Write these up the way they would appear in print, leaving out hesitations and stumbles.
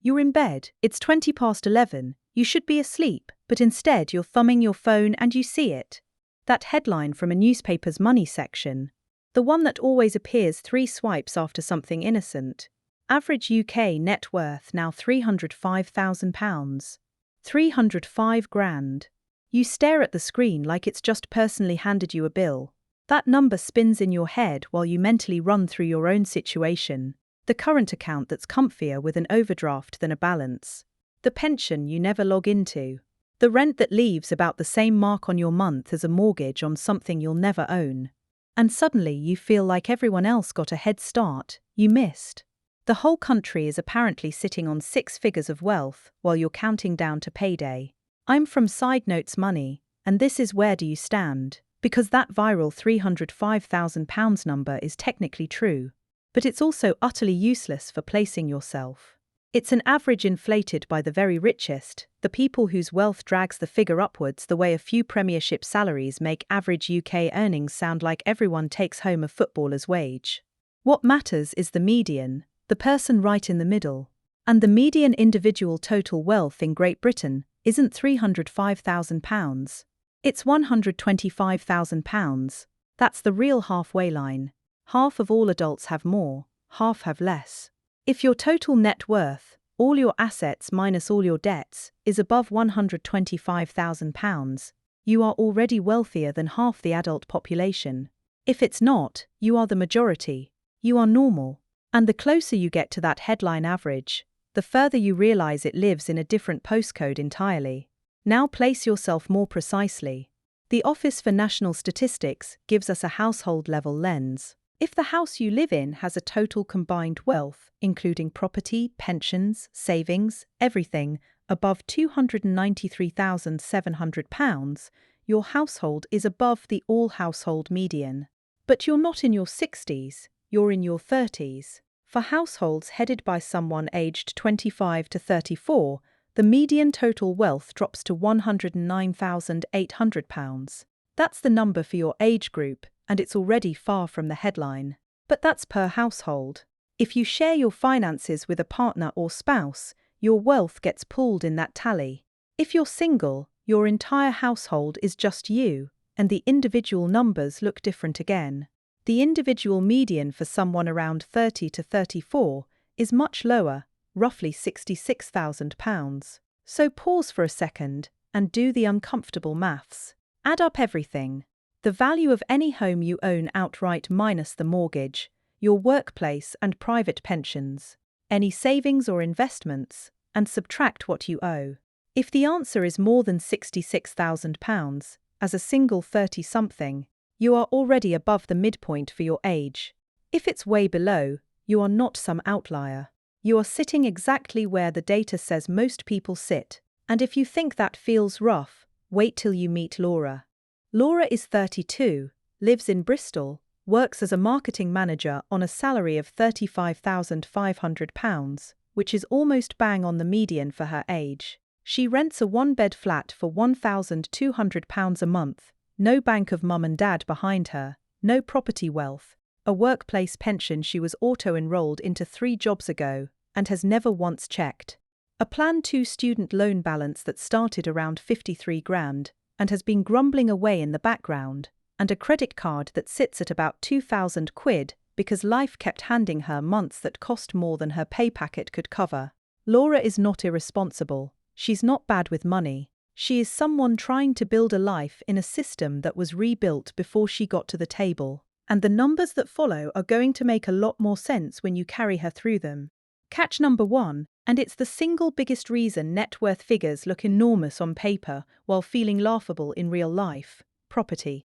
You're in bed, it's 20 past 11, you should be asleep, but instead you're thumbing your phone and you see it. That headline from a newspaper's money section. The one that always appears 3 swipes after something innocent. Average UK net worth now £305,000. 305 grand. You stare at the screen like it's just personally handed you a bill. That number spins in your head while you mentally run through your own situation. The current account that's comfier with an overdraft than a balance. The pension you never log into. The rent that leaves about the same mark on your month as a mortgage on something you'll never own. And suddenly you feel like everyone else got a head start you missed. The whole country is apparently sitting on 6 figures of wealth while you're counting down to payday. I'm from Side Notes Money, and this is Where Do You Stand? Because that viral £305,000 number is technically true, but it's also utterly useless for placing yourself. It's an average inflated by the very richest, the people whose wealth drags the figure upwards the way a few premiership salaries make average UK earnings sound like everyone takes home a footballer's wage. What matters is the median, the person right in the middle. And the median individual total wealth in Great Britain isn't £305,000. It's £125,000. That's the real halfway line. Half of all adults have more, half have less. If your total net worth, all your assets minus all your debts, is above £125,000, you are already wealthier than half the adult population. If it's not, you are the majority. You are normal. And the closer you get to that headline average, the further you realize it lives in a different postcode entirely. Now place yourself more precisely. The Office for National Statistics gives us a household-level lens. If the house you live in has a total combined wealth, including property, pensions, savings, everything, above £293,700, your household is above the all-household median. But you're not in your 60s, you're in your 30s. For households headed by someone aged 25 to 34, the median total wealth drops to £109,800. That's the number for your age group, and it's already far from the headline. But that's per household. If you share your finances with a partner or spouse, your wealth gets pulled in that tally. If you're single, your entire household is just you, and the individual numbers look different again. The individual median for someone around 30 to 34 is much lower, roughly £66,000. So pause for a second and do the uncomfortable maths. Add up everything. The value of any home you own outright minus the mortgage, your workplace and private pensions, any savings or investments, and subtract what you owe. If the answer is more than £66,000, as a single 30-something, you are already above the midpoint for your age. If it's way below, you are not some outlier. You are sitting exactly where the data says most people sit. And if you think that feels rough, wait till you meet Laura. Laura is 32, lives in Bristol, works as a marketing manager on a salary of £35,500, which is almost bang on the median for her age. She rents a 1-bed flat for £1,200 a month, no bank of mum and dad behind her, no property wealth, a workplace pension she was auto-enrolled into 3 jobs ago, and has never once checked. A Plan 2 student loan balance that started around 53 grand, and has been grumbling away in the background, and a credit card that sits at about 2,000 quid because life kept handing her months that cost more than her pay packet could cover. Laura is not irresponsible. She's not bad with money. She is someone trying to build a life in a system that was rebuilt before she got to the table. And the numbers that follow are going to make a lot more sense when you carry her through them. Catch number 1, and it's the single biggest reason net worth figures look enormous on paper while feeling laughable in real life: property.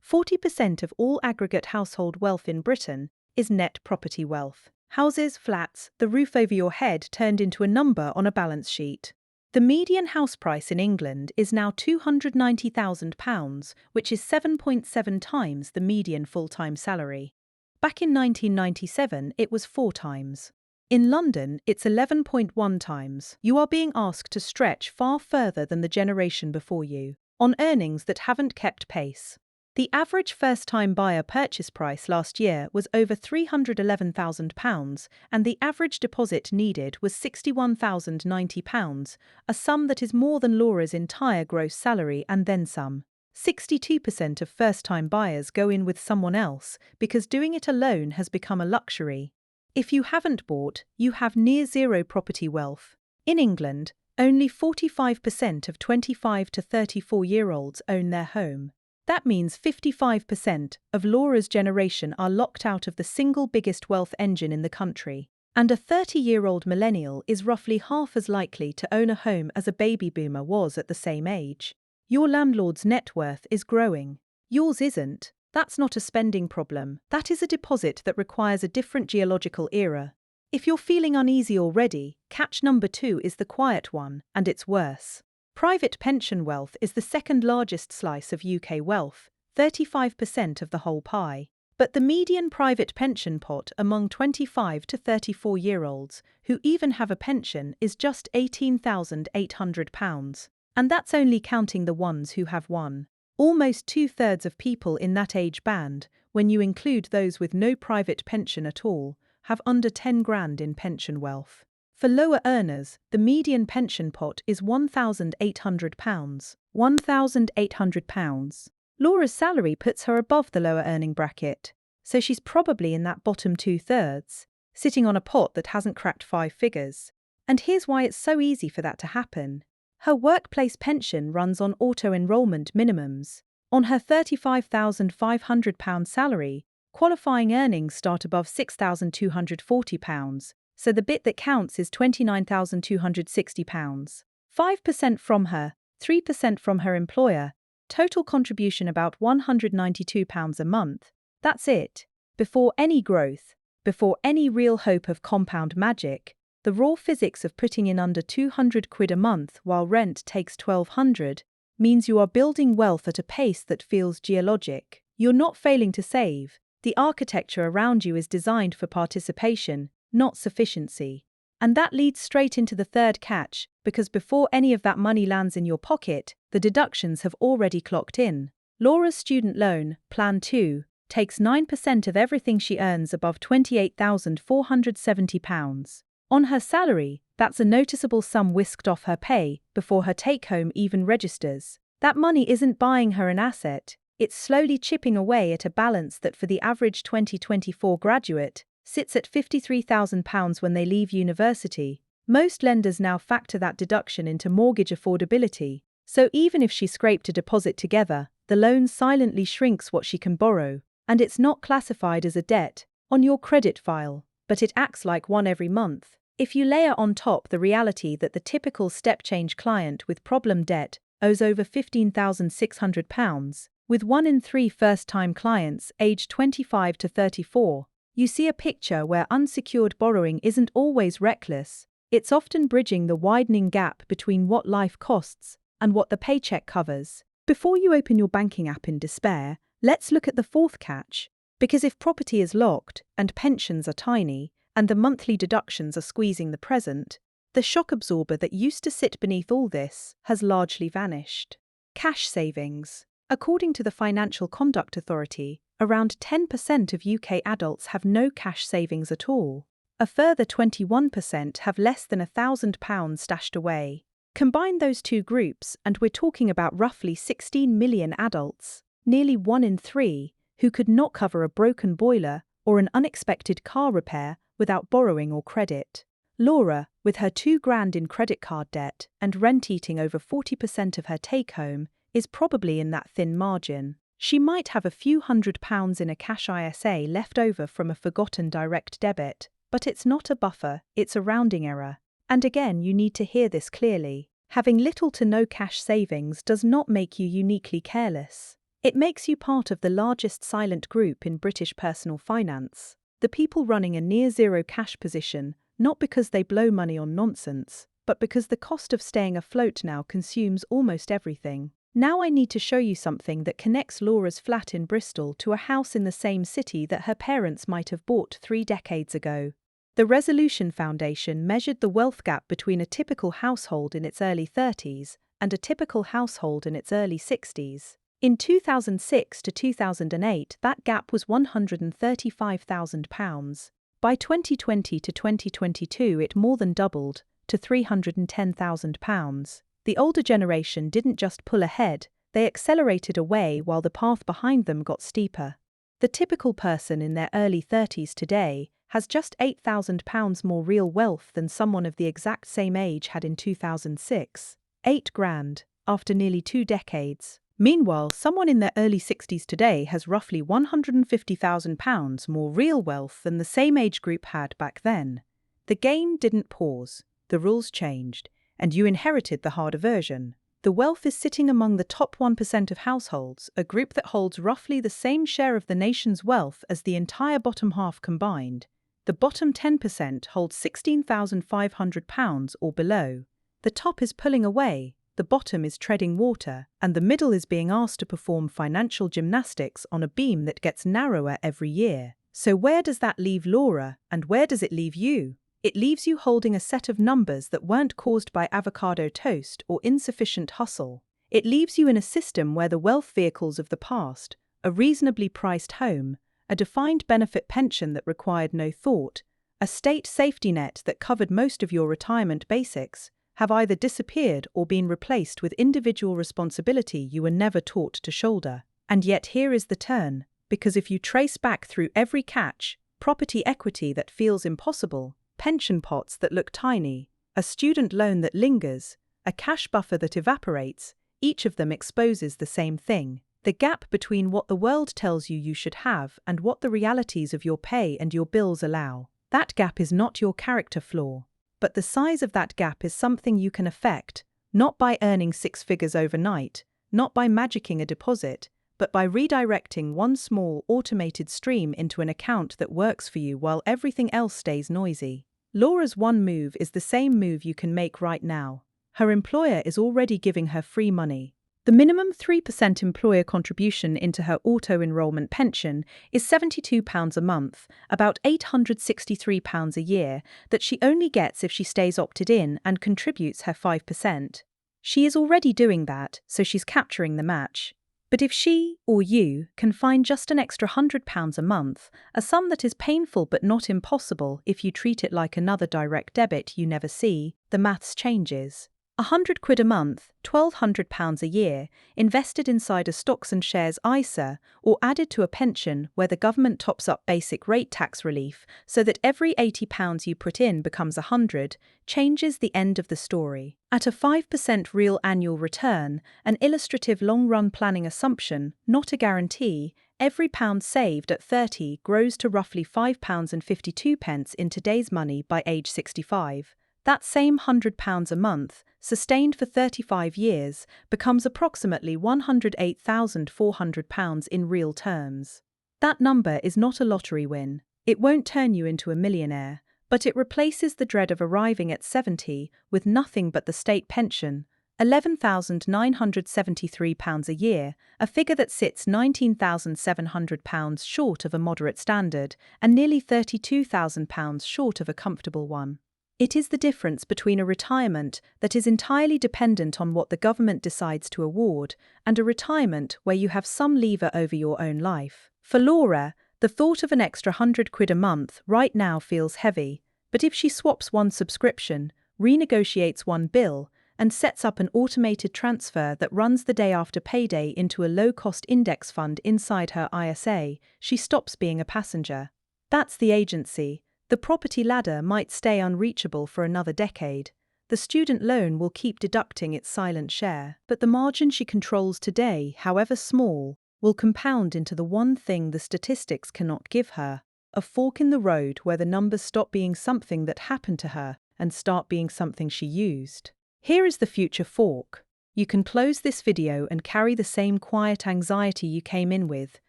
40% of all aggregate household wealth in Britain is net property wealth. Houses, flats, the roof over your head turned into a number on a balance sheet. The median house price in England is now £290,000, which is 7.7 times the median full-time salary. Back in 1997, it was 4 times. In London, it's 11.1 times. You are being asked to stretch far further than the generation before you, on earnings that haven't kept pace. The average first-time buyer purchase price last year was over £311,000, and the average deposit needed was £61,090, a sum that is more than Laura's entire gross salary and then some. 62% of first-time buyers go in with someone else because doing it alone has become a luxury. If you haven't bought, you have near zero property wealth. In England, only 45% of 25 to 34-year-olds own their home. That means 55% of Laura's generation are locked out of the single biggest wealth engine in the country. And a 30-year-old millennial is roughly half as likely to own a home as a baby boomer was at the same age. Your landlord's net worth is growing. Yours isn't. That's not a spending problem. That is a deposit that requires a different geological era. If you're feeling uneasy already, catch number 2 is the quiet one, and it's worse. Private pension wealth is the second largest slice of UK wealth, 35% of the whole pie. But the median private pension pot among 25 to 34-year-olds who even have a pension is just £18,800. And that's only counting the ones who have one. Almost 2/3 of people in that age band, when you include those with no private pension at all, have under 10 grand in pension wealth. For lower earners, the median pension pot is £1,800. £1,800. Laura's salary puts her above the lower earning bracket, so she's probably in that bottom 2/3, sitting on a pot that hasn't cracked 5 figures. And here's why it's so easy for that to happen. Her workplace pension runs on auto-enrollment minimums. On her £35,500 salary, qualifying earnings start above £6,240, so the bit that counts is £29,260. 5% from her, 3% from her employer, total contribution about £192 a month. That's it. Before any growth, before any real hope of compound magic, the raw physics of putting in under £200 a month while rent takes £1,200 means you are building wealth at a pace that feels geologic. You're not failing to save. The architecture around you is designed for participation, not sufficiency. And that leads straight into the third catch, because before any of that money lands in your pocket, the deductions have already clocked in. Laura's student loan, Plan 2, takes 9% of everything she earns above £28,470. On her salary, that's a noticeable sum whisked off her pay before her take-home even registers. That money isn't buying her an asset, it's slowly chipping away at a balance that for the average 2024 graduate sits at £53,000 when they leave university. Most lenders now factor that deduction into mortgage affordability, so even if she scraped a deposit together, the loan silently shrinks what she can borrow, and it's not classified as a debt on your credit file, but it acts like one every month. If you layer on top the reality that the typical step-change client with problem debt owes over £15,600, with 1 in 3 first-time clients aged 25 to 34, you see a picture where unsecured borrowing isn't always reckless, it's often bridging the widening gap between what life costs and what the paycheck covers. Before you open your banking app in despair, let's look at the fourth catch, because if property is locked and pensions are tiny and the monthly deductions are squeezing the present, the shock absorber that used to sit beneath all this has largely vanished. Cash savings. According to the Financial Conduct Authority, around 10% of UK adults have no cash savings at all. A further 21% have less than £1,000 stashed away. Combine those two groups and we're talking about roughly 16 million adults, nearly 1 in 3, who could not cover a broken boiler or an unexpected car repair without borrowing or credit. Laura, with her £2,000 in credit card debt and rent eating over 40% of her take-home, is probably in that thin margin. She might have a few £100s in a cash ISA left over from a forgotten direct debit, but it's not a buffer, it's a rounding error. And again, you need to hear this clearly. Having little to no cash savings does not make you uniquely careless. It makes you part of the largest silent group in British personal finance, the people running a near-zero cash position, not because they blow money on nonsense, but because the cost of staying afloat now consumes almost everything. Now I need to show you something that connects Laura's flat in Bristol to a house in the same city that her parents might have bought 3 decades ago. The Resolution Foundation measured the wealth gap between a typical household in its early 30s and a typical household in its early 60s. In 2006 to 2008, that gap was £135,000. By 2020 to 2022, it more than doubled to £310,000. The older generation didn't just pull ahead, they accelerated away while the path behind them got steeper. The typical person in their early 30s today has just £8,000 more real wealth than someone of the exact same age had in 2006. £8,000, after nearly 2 decades. Meanwhile, someone in their early 60s today has roughly £150,000 more real wealth than the same age group had back then. The game didn't pause, the rules changed, and you inherited the harder version. The wealth is sitting among the top 1% of households, a group that holds roughly the same share of the nation's wealth as the entire bottom half combined. The bottom 10% holds £16,500 or below. The top is pulling away, the bottom is treading water, and the middle is being asked to perform financial gymnastics on a beam that gets narrower every year. So where does that leave Laura, and where does it leave you? It leaves you holding a set of numbers that weren't caused by avocado toast or insufficient hustle. It leaves you in a system where the wealth vehicles of the past, a reasonably priced home, a defined benefit pension that required no thought, a state safety net that covered most of your retirement basics, have either disappeared or been replaced with individual responsibility you were never taught to shoulder. And yet here is the turn, because if you trace back through every catch, property equity that feels impossible, pension pots that look tiny, a student loan that lingers, a cash buffer that evaporates, each of them exposes the same thing: the gap between what the world tells you you should have and what the realities of your pay and your bills allow. That gap is not your character flaw. But the size of that gap is something you can affect, not by earning 6 figures overnight, not by magicking a deposit, but by redirecting one small automated stream into an account that works for you while everything else stays noisy. Laura's one move is the same move you can make right now. Her employer is already giving her free money. The minimum 3% employer contribution into her auto-enrollment pension is £72 a month, about £863 a year, that she only gets if she stays opted in and contributes her 5%. She is already doing that, so she's capturing the match. But if she, or you, can find just an extra £100 a month, a sum that is painful but not impossible if you treat it like another direct debit you never see, the maths changes. £100 a month, £1,200 a year, invested inside a stocks and shares ISA, or added to a pension where the government tops up basic rate tax relief so that every £80 you put in becomes £100, changes the end of the story. At a 5% real annual return, an illustrative long-run planning assumption, not a guarantee, every pound saved at 30 grows to roughly £5.52 in today's money by age 65. That same £100 a month, sustained for 35 years, becomes approximately £108,400 in real terms. That number is not a lottery win. It won't turn you into a millionaire, but it replaces the dread of arriving at 70 with nothing but the state pension, £11,973 a year, a figure that sits £19,700 short of a moderate standard and nearly £32,000 short of a comfortable one. It is the difference between a retirement that is entirely dependent on what the government decides to award and a retirement where you have some lever over your own life. For Laura, the thought of an extra £100 a month right now feels heavy, but if she swaps one subscription, renegotiates one bill, and sets up an automated transfer that runs the day after payday into a low-cost index fund inside her ISA, she stops being a passenger. That's the agency. The property ladder might stay unreachable for another decade. The student loan will keep deducting its silent share, but the margin she controls today, however small, will compound into the one thing the statistics cannot give her: a fork in the road where the numbers stop being something that happened to her and start being something she used. Here is the future fork. You can close this video and carry the same quiet anxiety you came in with,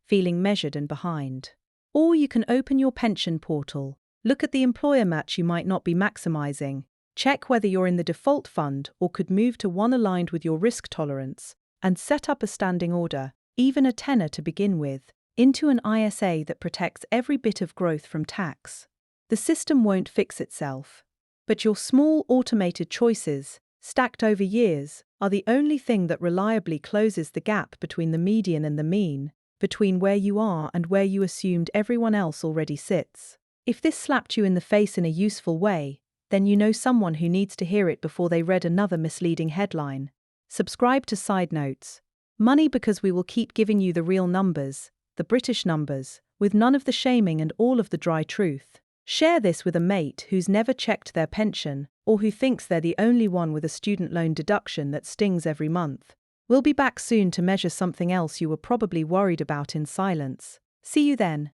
feeling measured and behind. Or you can open your pension portal, look at the employer match you might not be maximizing, check whether you're in the default fund or could move to one aligned with your risk tolerance, and set up a standing order, even a tenner to begin with, into an ISA that protects every bit of growth from tax. The system won't fix itself, but your small automated choices, stacked over years, are the only thing that reliably closes the gap between the median and the mean, between where you are and where you assumed everyone else already sits. If this slapped you in the face in a useful way, then you know someone who needs to hear it before they read another misleading headline. Subscribe to Side Notes. Money, because we will keep giving you the real numbers, the British numbers, with none of the shaming and all of the dry truth. Share this with a mate who's never checked their pension, or who thinks they're the only one with a student loan deduction that stings every month. We'll be back soon to measure something else you were probably worried about in silence. See you then.